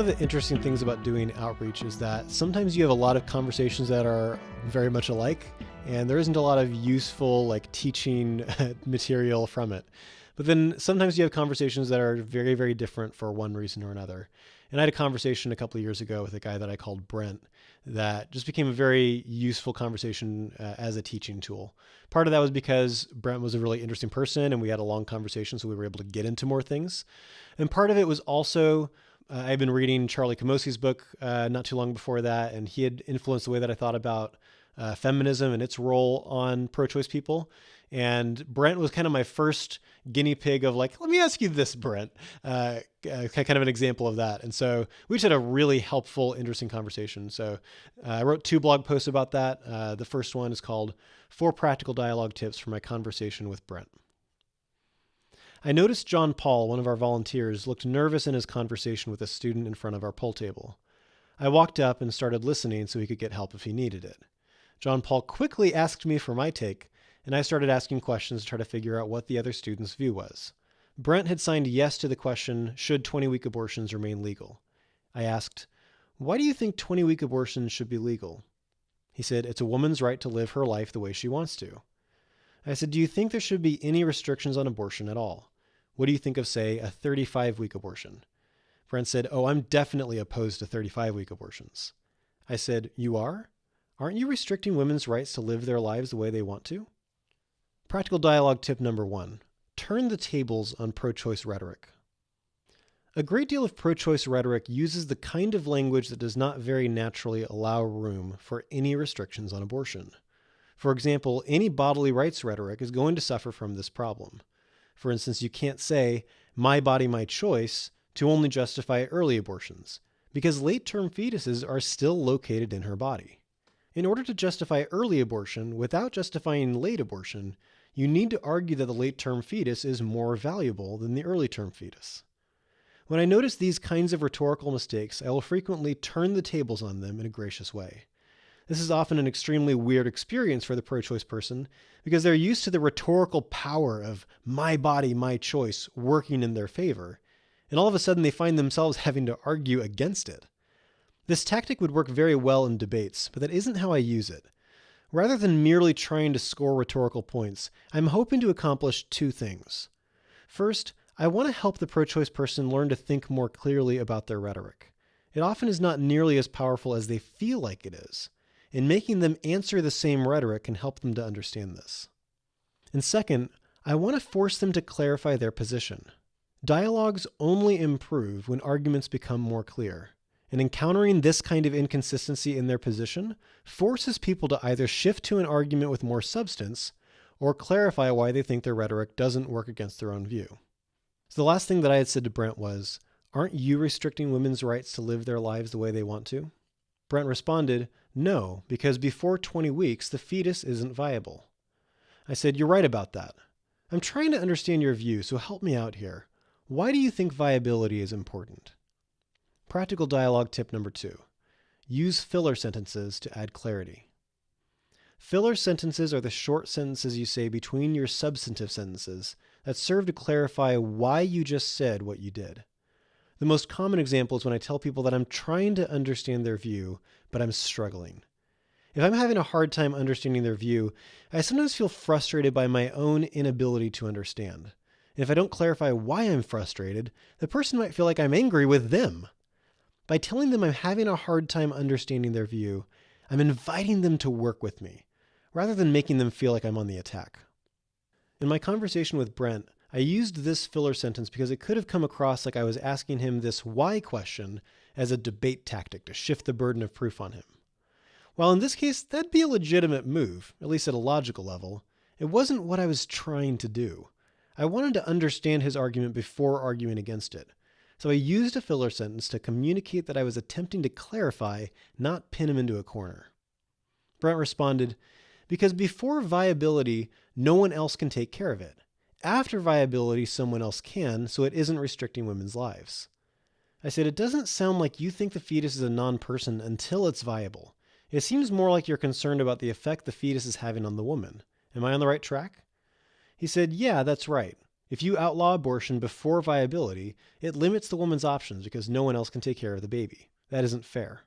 One of the interesting things about doing outreach is that sometimes you have a lot of conversations that are very much alike, and there isn't a lot of useful teaching material from it. But then sometimes you have conversations that are very, very different for one reason or another. And I had a conversation a couple of years ago with a guy that I called Brent that just became a very useful conversation as a teaching tool. Part of that was because Brent was a really interesting person and we had a long conversation, so we were able to get into more things. And part of it was also I've been reading Charlie Camosi's book not too long before that, and he had influenced the way that I thought about feminism and its role on pro-choice people. And Brent was kind of my first guinea pig of let me ask you this, Brent, kind of an example of that. And so we just had a really helpful, interesting conversation. So I wrote 2 blog posts about that. The first one is called 4 Practical Dialogue Tips for My Conversation with Brent. I noticed John Paul, one of our volunteers, looked nervous in his conversation with a student in front of our poll table. I walked up and started listening so he could get help if he needed it. John Paul quickly asked me for my take, and I started asking questions to try to figure out what the other student's view was. Brent had signed yes to the question, should 20-week abortions remain legal? I asked, why do you think 20-week abortions should be legal? He said, it's a woman's right to live her life the way she wants to. I said, do you think there should be any restrictions on abortion at all? What do you think of, say, a 35-week abortion? Brent said, oh, I'm definitely opposed to 35-week abortions. I said, you are? Aren't you restricting women's rights to live their lives the way they want to? Practical dialogue tip number 1, turn the tables on pro-choice rhetoric. A great deal of pro-choice rhetoric uses the kind of language that does not very naturally allow room for any restrictions on abortion. For example, any bodily rights rhetoric is going to suffer from this problem. For instance, you can't say, my body, my choice, to only justify early abortions, because late-term fetuses are still located in her body. In order to justify early abortion without justifying late abortion, you need to argue that the late-term fetus is more valuable than the early-term fetus. When I notice these kinds of rhetorical mistakes, I will frequently turn the tables on them in a gracious way. This is often an extremely weird experience for the pro-choice person because they're used to the rhetorical power of my body, my choice working in their favor, and all of a sudden they find themselves having to argue against it. This tactic would work very well in debates, but that isn't how I use it. Rather than merely trying to score rhetorical points, I'm hoping to accomplish 2 things. First, I want to help the pro-choice person learn to think more clearly about their rhetoric. It often is not nearly as powerful as they feel like it is. And making them answer the same rhetoric can help them to understand this. And second, I want to force them to clarify their position. Dialogues only improve when arguments become more clear. And encountering this kind of inconsistency in their position forces people to either shift to an argument with more substance or clarify why they think their rhetoric doesn't work against their own view. So the last thing that I had said to Brent was, aren't you restricting women's rights to live their lives the way they want to? Brent responded, no, because before 20 weeks, the fetus isn't viable. I said, you're right about that. I'm trying to understand your view, so help me out here. Why do you think viability is important? Practical dialogue tip number 2. Use filler sentences to add clarity. Filler sentences are the short sentences you say between your substantive sentences that serve to clarify why you just said what you did. The most common example is when I tell people that I'm trying to understand their view, but I'm struggling. If I'm having a hard time understanding their view, I sometimes feel frustrated by my own inability to understand. And if I don't clarify why I'm frustrated, the person might feel like I'm angry with them. By telling them I'm having a hard time understanding their view, I'm inviting them to work with me, rather than making them feel like I'm on the attack. In my conversation with Brent, I used this filler sentence because it could have come across like I was asking him this why question as a debate tactic to shift the burden of proof on him. While in this case, that'd be a legitimate move, at least at a logical level, it wasn't what I was trying to do. I wanted to understand his argument before arguing against it. So I used a filler sentence to communicate that I was attempting to clarify, not pin him into a corner. Brent responded, because before viability, no one else can take care of it. After viability, someone else can, so it isn't restricting women's lives. I said, it doesn't sound like you think the fetus is a non-person until it's viable. It seems more like you're concerned about the effect the fetus is having on the woman. Am I on the right track? He said, yeah, that's right. If you outlaw abortion before viability, it limits the woman's options because no one else can take care of the baby. That isn't fair.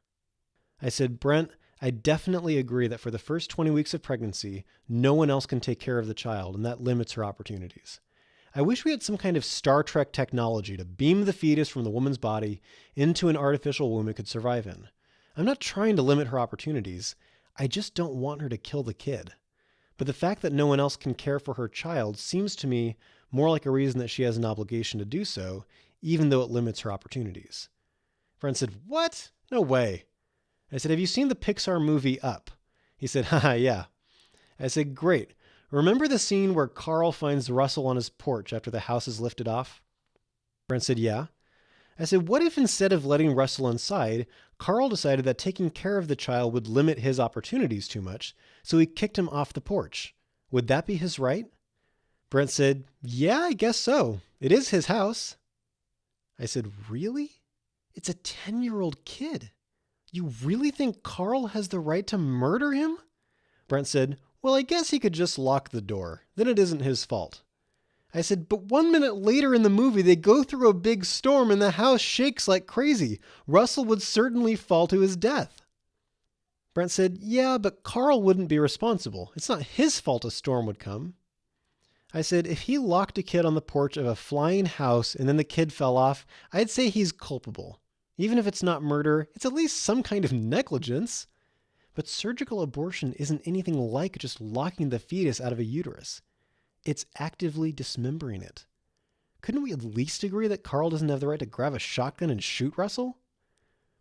I said, Brent, I definitely agree that for the first 20 weeks of pregnancy, no one else can take care of the child, and that limits her opportunities. I wish we had some kind of Star Trek technology to beam the fetus from the woman's body into an artificial womb it could survive in. I'm not trying to limit her opportunities. I just don't want her to kill the kid. But the fact that no one else can care for her child seems to me more like a reason that she has an obligation to do so, even though it limits her opportunities. Brent said, what? No way. I said, have you seen the Pixar movie Up? He said, haha, yeah. I said, great. Remember the scene where Carl finds Russell on his porch after the house is lifted off? Brent said, yeah. I said, what if instead of letting Russell inside, Carl decided that taking care of the child would limit his opportunities too much, so he kicked him off the porch? Would that be his right? Brent said, yeah, I guess so. It is his house. I said, really? It's a 10-year-old kid. You really think Carl has the right to murder him? Brent said, well, I guess he could just lock the door. Then it isn't his fault. I said, but 1 minute later in the movie, they go through a big storm and the house shakes like crazy. Russell would certainly fall to his death. Brent said, yeah, but Carl wouldn't be responsible. It's not his fault a storm would come. I said, if he locked a kid on the porch of a flying house and then the kid fell off, I'd say he's culpable. Even if it's not murder, it's at least some kind of negligence. But surgical abortion isn't anything like just locking the fetus out of a uterus. It's actively dismembering it. Couldn't we at least agree that Carl doesn't have the right to grab a shotgun and shoot Russell?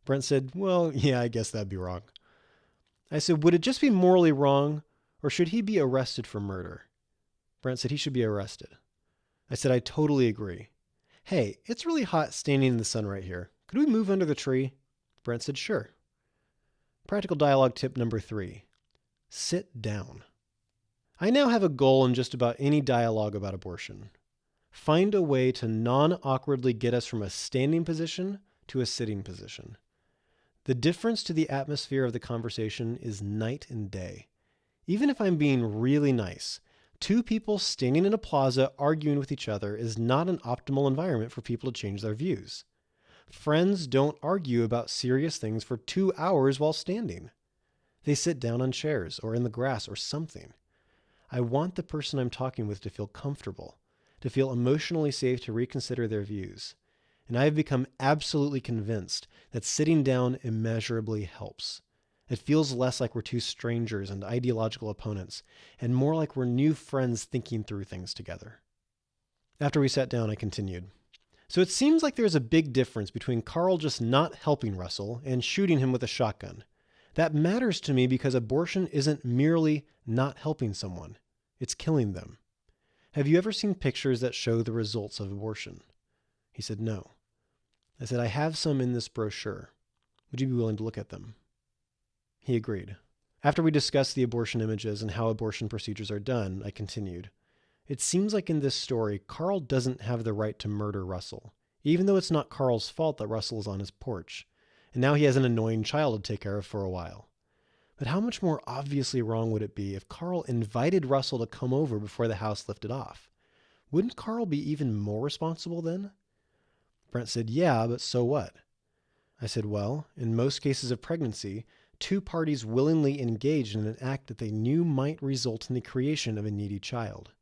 Brent said, well, yeah, I guess that'd be wrong. I said, would it just be morally wrong, or should he be arrested for murder? Brent said he should be arrested. I said, I totally agree. Hey, it's really hot standing in the sun right here. Could we move under the tree? Brent said, sure. Practical dialogue tip number 3. Sit down. I now have a goal in just about any dialogue about abortion. Find a way to non-awkwardly get us from a standing position to a sitting position. The difference to the atmosphere of the conversation is night and day. Even if I'm being really nice, 2 people standing in a plaza arguing with each other is not an optimal environment for people to change their views. Friends don't argue about serious things for 2 hours while standing. They sit down on chairs or in the grass or something. I want the person I'm talking with to feel comfortable, to feel emotionally safe to reconsider their views. And I have become absolutely convinced that sitting down immeasurably helps. It feels less like we're 2 strangers and ideological opponents, and more like we're new friends thinking through things together. After we sat down, I continued. So it seems like there's a big difference between Carl just not helping Russell and shooting him with a shotgun. That matters to me because abortion isn't merely not helping someone. It's killing them. Have you ever seen pictures that show the results of abortion? He said, no. I said, I have some in this brochure. Would you be willing to look at them? He agreed. After we discussed the abortion images and how abortion procedures are done, I continued. It seems like in this story, Carl doesn't have the right to murder Russell, even though it's not Carl's fault that Russell is on his porch, and now he has an annoying child to take care of for a while. But how much more obviously wrong would it be if Carl invited Russell to come over before the house lifted off? Wouldn't Carl be even more responsible then? Brent said, yeah, but so what? I said, well, in most cases of pregnancy, 2 parties willingly engaged in an act that they knew might result in the creation of a needy child.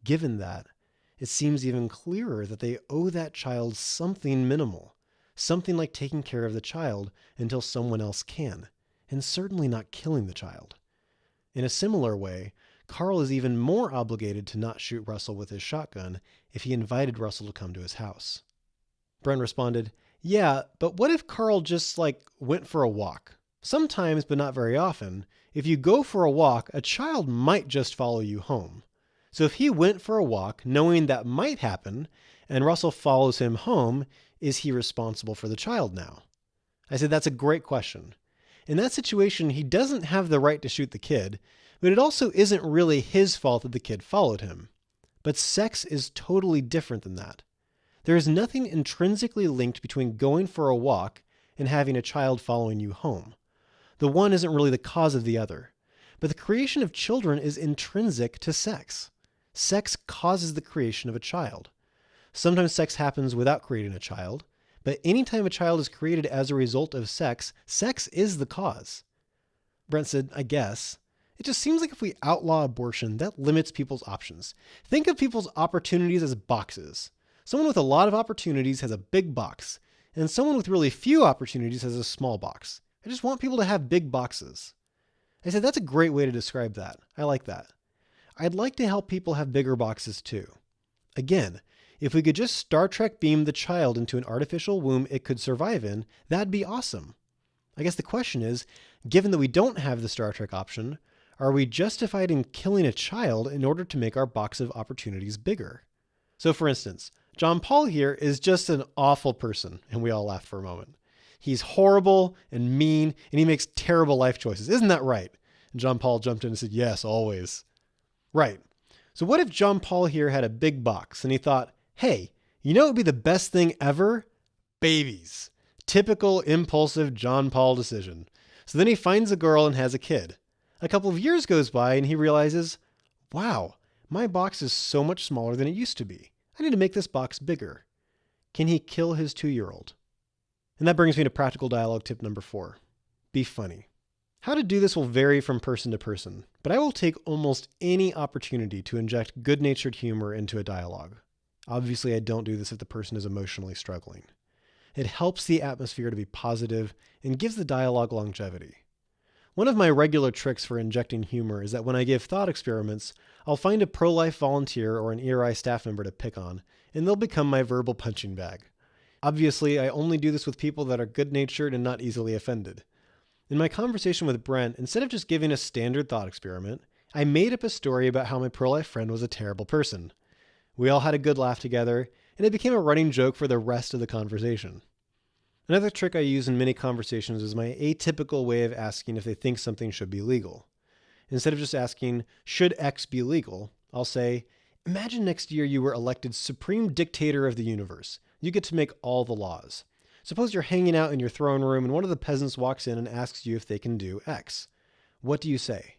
Given that, it seems even clearer that they owe that child something minimal, something like taking care of the child until someone else can, and certainly not killing the child. In a similar way, Carl is even more obligated to not shoot Russell with his shotgun if he invited Russell to come to his house. Brent responded, yeah, but what if Carl just went for a walk? Sometimes, but not very often, if you go for a walk, a child might just follow you home. So if he went for a walk, knowing that might happen, and Russell follows him home, is he responsible for the child now? I said, that's a great question. In that situation, he doesn't have the right to shoot the kid, but it also isn't really his fault that the kid followed him. But sex is totally different than that. There is nothing intrinsically linked between going for a walk and having a child following you home. The one isn't really the cause of the other, but the creation of children is intrinsic to sex. Sex causes the creation of a child. Sometimes sex happens without creating a child, but anytime a child is created as a result of sex, sex is the cause. Brent said, I guess. It just seems like if we outlaw abortion, that limits people's options. Think of people's opportunities as boxes. Someone with a lot of opportunities has a big box, and someone with really few opportunities has a small box. I just want people to have big boxes. I said, that's a great way to describe that. I like that. I'd like to help people have bigger boxes too. Again, if we could just Star Trek beam the child into an artificial womb it could survive in, that'd be awesome. I guess the question is, given that we don't have the Star Trek option, are we justified in killing a child in order to make our box of opportunities bigger? So for instance, John Paul here is just an awful person, and we all laughed for a moment. He's horrible and mean, and he makes terrible life choices. Isn't that right? And John Paul jumped in and said, yes, always. Right. So what if John Paul here had a big box and he thought, hey, you know what would be the best thing ever? Babies. Typical impulsive John Paul decision. So then he finds a girl and has a kid. A couple of years goes by and he realizes, wow, my box is so much smaller than it used to be. I need to make this box bigger. Can he kill his 2-year-old? And that brings me to practical dialogue tip number 4. Be funny. How to do this will vary from person to person, but I will take almost any opportunity to inject good-natured humor into a dialogue. Obviously, I don't do this if the person is emotionally struggling. It helps the atmosphere to be positive and gives the dialogue longevity. One of my regular tricks for injecting humor is that when I give thought experiments, I'll find a pro-life volunteer or an ERI staff member to pick on, and they'll become my verbal punching bag. Obviously, I only do this with people that are good-natured and not easily offended. In my conversation with Brent, instead of just giving a standard thought experiment, I made up a story about how my pro-life friend was a terrible person. We all had a good laugh together, and it became a running joke for the rest of the conversation. Another trick I use in many conversations is my atypical way of asking if they think something should be legal. Instead of just asking, should X be legal? I'll say, imagine next year you were elected supreme dictator of the universe. You get to make all the laws. Suppose you're hanging out in your throne room and one of the peasants walks in and asks you if they can do X. What do you say?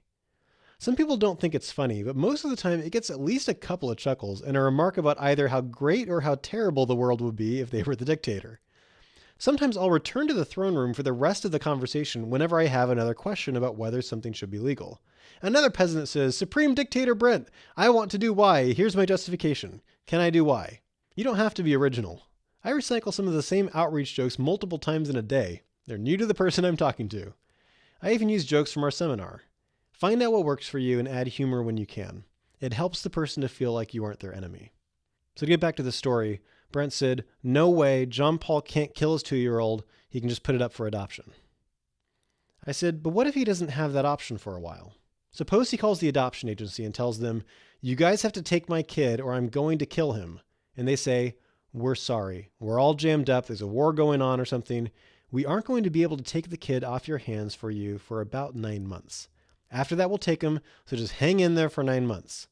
Some people don't think it's funny, but most of the time it gets at least a couple of chuckles and a remark about either how great or how terrible the world would be if they were the dictator. Sometimes I'll return to the throne room for the rest of the conversation whenever I have another question about whether something should be legal. Another peasant says, Supreme Dictator Brent, I want to do Y. Here's my justification. Can I do Y? You don't have to be original. I recycle some of the same outreach jokes multiple times in a day. They're new to the person I'm talking to. I even use jokes from our seminar. Find out what works for you and add humor when you can. It helps the person to feel like you aren't their enemy. So to get back to the story, Brent said, no way, John Paul can't kill his 2-year-old. He can just put it up for adoption. I said, but what if he doesn't have that option for a while? Suppose he calls the adoption agency and tells them, you guys have to take my kid or I'm going to kill him. And they say, we're sorry. We're all jammed up. There's a war going on or something. We aren't going to be able to take the kid off your hands for you for about 9 months. After that, we'll take him. So just hang in there for 9 months.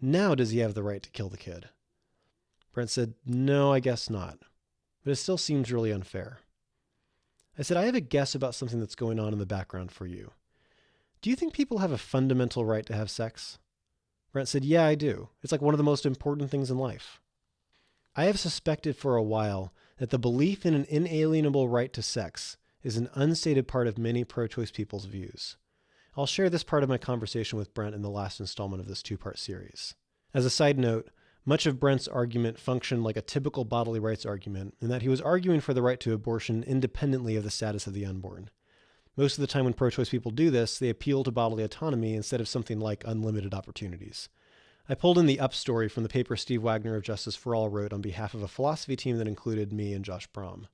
Now, does he have the right to kill the kid? Brent said, no, I guess not. But it still seems really unfair. I said, I have a guess about something that's going on in the background for you. Do you think people have a fundamental right to have sex? Brent said, yeah, I do. It's like one of the most important things in life. I have suspected for a while that the belief in an inalienable right to sex is an unstated part of many pro-choice people's views. I'll share this part of my conversation with Brent in the last installment of this 2-part series. As a side note, much of Brent's argument functioned like a typical bodily rights argument in that he was arguing for the right to abortion independently of the status of the unborn. Most of the time when pro-choice people do this, they appeal to bodily autonomy instead of something like unlimited opportunities. I pulled in the up story from the paper Steve Wagner of Justice for All wrote on behalf of a philosophy team that included me and Josh Brahm.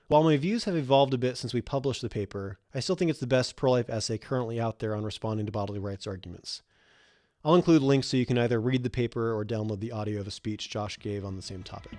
While my views have evolved a bit since we published the paper, I still think it's the best pro-life essay currently out there on responding to bodily rights arguments. I'll include links so you can either read the paper or download the audio of a speech Josh gave on the same topic.